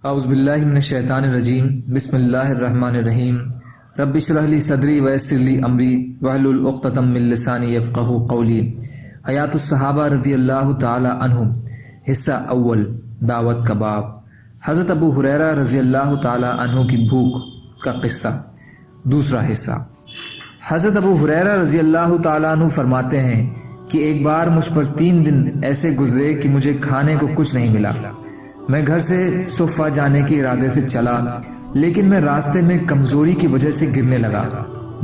اعوذ باللہ من الشیطان الرجیم بسم اللہ الرحمن الرحیم رب اشرح لی صدری ویسر لی امری واحلل عقدۃ من لسانی یفقہوا قولی۔ حیات الصحابہ رضی اللہ تعالی عنہم، حصہ اول، دعوت کا باب۔ حضرت ابو ہریرہ رضی اللہ تعالی عنہ کی بھوک کا قصہ، دوسرا حصہ۔ حضرت ابو ہریرہ رضی اللہ تعالی عنہ فرماتے ہیں کہ ایک بار مجھ پر 3 دن ایسے گزرے کہ مجھے کھانے کو کچھ نہیں ملا۔ میں گھر سے صفہ جانے کے ارادے سے چلا، لیکن میں راستے میں کمزوری کی وجہ سے گرنے لگا۔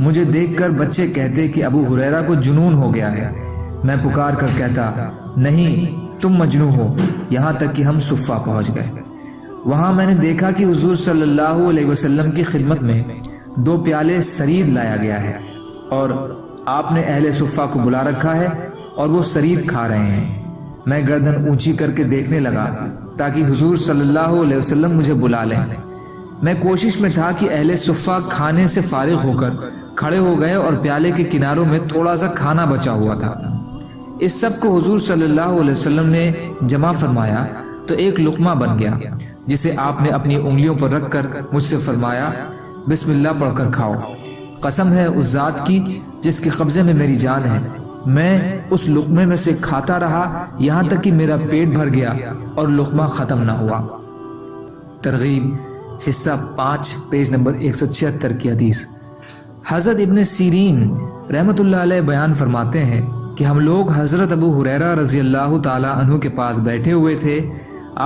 مجھے دیکھ کر بچے کہتے کہ ابو ہریرہ کو جنون ہو گیا ہے۔ میں پکار کر کہتا، نہیں تم مجنون ہو، یہاں تک کہ ہم صفہ پہنچ گئے۔ وہاں میں نے دیکھا کہ حضور صلی اللہ علیہ وسلم کی خدمت میں 2 پیالے سرید لایا گیا ہے، اور آپ نے اہل صفہ کو بلا رکھا ہے اور وہ سرید کھا رہے ہیں۔ میں گردن اونچی کر کے دیکھنے لگا تاکہ حضور صلی اللہ علیہ وسلم مجھے بلا لیں۔ میں کوشش میں تھا کہ اہل صفہ کھانے سے فارغ ہو کر کھڑے ہو گئے اور پیالے کے کناروں میں تھوڑا سا کھانا بچا ہوا تھا۔ اس سب کو حضور صلی اللہ علیہ وسلم نے جمع فرمایا تو ایک لقمہ بن گیا، جسے آپ نے اپنی انگلیوں پر رکھ کر مجھ سے فرمایا، بسم اللہ پڑھ کر کھاؤ۔ قسم ہے اس ذات کی جس کے قبضے میں میری جان ہے، میں اس لقمے میں سے کھاتا رہا یہاں تک کہ میرا پیٹ بھر گیا اور لقمہ ختم نہ ہوا۔ ترغیب، حصہ 5، پیج نمبر 176 کی حدیث۔ حضرت ابن سیرین رحمۃ اللہ علیہ بیان فرماتے ہیں کہ ہم لوگ حضرت ابو ہریرہ رضی اللہ تعالی عنہ کے پاس بیٹھے ہوئے تھے۔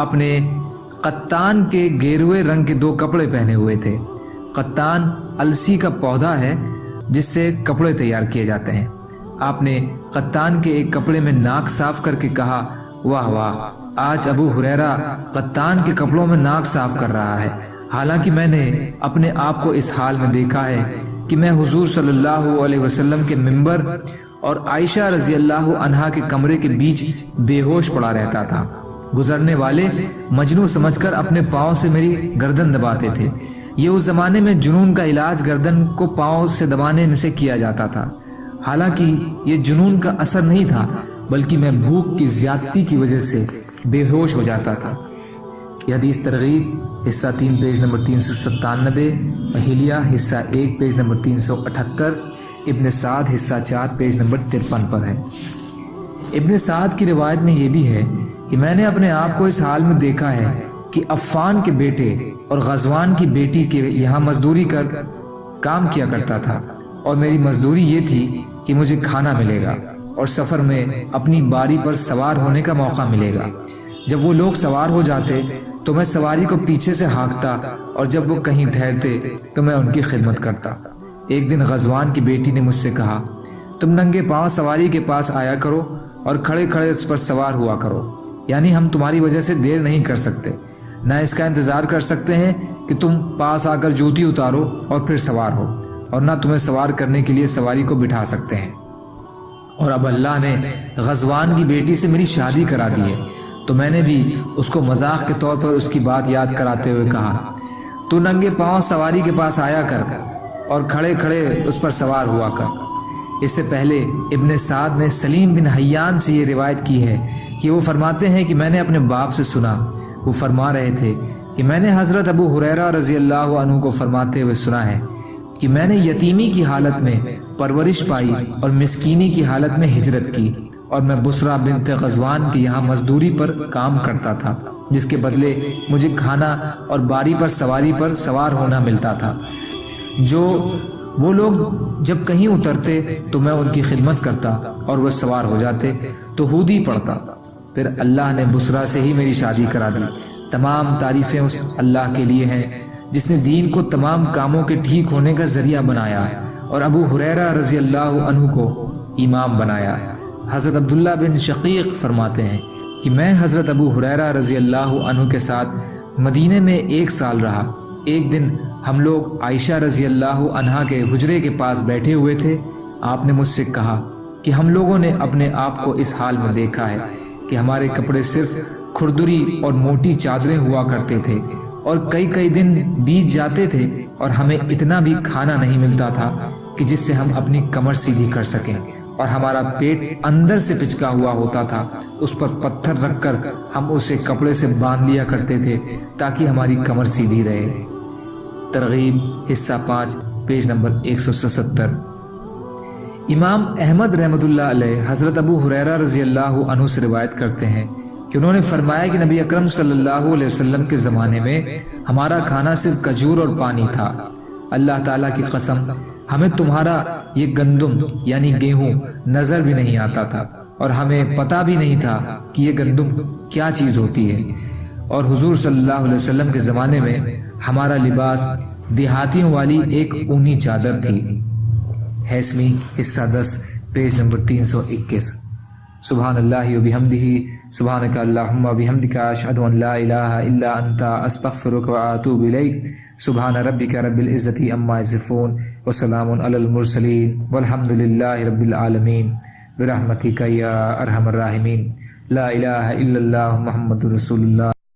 آپ نے قطان کے گیروے رنگ کے 2 کپڑے پہنے ہوئے تھے۔ قطان السی کا پودا ہے جس سے کپڑے تیار کیے جاتے ہیں۔ آپ نے قطان کے ایک کپڑے میں ناک صاف کر کے کہا، واہ واہ، آج ابو ہریرہ قطان کے کپڑوں میں ناک صاف کر رہا ہے، حالانکہ میں نے اپنے آپ کو اس حال میں دیکھا ہے کہ میں حضور صلی اللہ علیہ وسلم کے منبر اور عائشہ رضی اللہ عنہا کے کمرے کے بیچ بے ہوش پڑا رہتا تھا۔ گزرنے والے مجنون سمجھ کر اپنے پاؤں سے میری گردن دباتے تھے۔ یہ اس زمانے میں جنون کا علاج گردن کو پاؤں سے دبانے سے کیا جاتا تھا۔ حالانکہ یہ جنون کا اثر نہیں تھا، بلکہ میں بھوک کی زیادتی کی وجہ سے بے ہوش ہو جاتا تھا۔ یہ حدیث ترغیب، حصہ 3، پیج نمبر 397، اہلیہ حصہ 1، پیج نمبر 378، ابن سعد حصہ 4، پیج نمبر 53 پر ہے۔ ابن سعد کی روایت میں یہ بھی ہے کہ میں نے اپنے آپ کو اس حال میں دیکھا ہے کہ عفان کے بیٹے اور غزوان کی بیٹی کے یہاں مزدوری کر کام کیا کرتا تھا، اور میری مزدوری یہ تھی کہ مجھے کھانا ملے گا اور سفر میں اپنی باری پر سوار ہونے کا موقع ملے گا۔ جب وہ لوگ سوار ہو جاتے تو میں سواری کو پیچھے سے ہانکتا، اور جب وہ کہیں ٹھہرتے تو میں ان کی خدمت کرتا۔ ایک دن غزوان کی بیٹی نے مجھ سے کہا، تم ننگے پاؤں سواری کے پاس آیا کرو اور کھڑے کھڑے اس پر سوار ہوا کرو، یعنی ہم تمہاری وجہ سے دیر نہیں کر سکتے، نہ اس کا انتظار کر سکتے ہیں کہ تم پاس آ کر جوتی اتارو اور پھر سوار ہو، اور نہ تمہیں سوار کرنے کے لیے سواری کو بٹھا سکتے ہیں۔ اور اب اللہ نے غزوان کی بیٹی سے میری شادی کرا دی ہے، تو میں نے بھی اس کو مذاق کے طور پر اس کی بات یاد کراتے ہوئے کہا، تو ننگے پاؤں سواری کے پاس آیا کر اور کھڑے کھڑے اس پر سوار ہوا کر۔ اس سے پہلے ابن سعد نے سلیم بن حیان سے یہ روایت کی ہے کہ وہ فرماتے ہیں کہ میں نے اپنے باپ سے سنا، وہ فرما رہے تھے کہ میں نے حضرت ابو ہریرہ رضی اللہ عنہ کو فرماتے ہوئے سنا ہے کہ میں نے یتیمی کی حالت میں پرورش پائی اور مسکینی کی حالت میں ہجرت کی، اور میں بسرا بنت غزوان کے یہاں مزدوری پر کام کرتا تھا، جس کے بدلے مجھے کھانا اور باری پر سواری پر سوار ہونا ملتا تھا۔ جو وہ لوگ جب کہیں اترتے تو میں ان کی خدمت کرتا، اور وہ سوار ہو جاتے تو ہودی پڑھتا۔ پھر اللہ نے بسرا سے ہی میری شادی کرا دی۔ تمام تعریفیں اس اللہ کے لیے ہیں جس نے دین کو تمام کاموں کے ٹھیک ہونے کا ذریعہ بنایا اور ابو ہریرہ رضی اللہ عنہ کو امام بنایا۔ حضرت عبداللہ بن شقیق فرماتے ہیں کہ میں حضرت ابو ہریرہ رضی اللہ عنہ کے ساتھ مدینے میں 1 سال رہا۔ ایک دن ہم لوگ عائشہ رضی اللہ عنہا کے حجرے کے پاس بیٹھے ہوئے تھے۔ آپ نے مجھ سے کہا کہ ہم لوگوں نے اپنے آپ کو اس حال میں دیکھا ہے کہ ہمارے کپڑے صرف کھردری اور موٹی چادریں ہوا کرتے تھے، اور کئی دن بیت جاتے تھے اور ہمیں اتنا بھی کھانا نہیں ملتا تھا کہ جس سے ہم اپنی کمر سیدھی کر سکیں، اور ہمارا پیٹ اندر سے پچکا ہوا ہوتا تھا، اس پر پتھر رکھ کر ہم اسے کپڑے سے باندھ لیا کرتے تھے تاکہ ہماری کمر سیدھی رہے۔ ترغیب حصہ 5 پیج نمبر 177۔ امام احمد رحمۃ اللہ علیہ حضرت ابو ہریرہ رضی اللہ عنہ سے روایت کرتے ہیں کہ انہوں نے فرمایا کہ نبی اکرم صلی اللہ علیہ وسلم کے زمانے میں ہمارا کھانا صرف کھجور اور پانی تھا۔ اللہ تعالیٰ کی قسم، ہمیں تمہارا یہ گندم یعنی گیہوں نظر بھی نہیں آتا تھا، اور ہمیں پتہ بھی نہیں تھا کہ یہ گندم کیا چیز ہوتی ہے۔ اور حضور صلی اللہ علیہ وسلم کے زمانے میں ہمارا لباس دیہاتیوں والی ایک اونی چادر تھی۔ حیثمی حصہ 10 پیج نمبر 321۔ سبحان اللہ و بحمدہ، سبحانک اللہم و بحمدک، اشہد ان لا الہ الا انت، استغفرک و اتوب الیک۔ سبحان ربک رب العزت عما یصفون، وسلام علی المرسلین، والحمد للہ رب العالمین، برحمتک یا ارحم الراحمین۔ لا الہ الا اللہ محمد رسول اللہ۔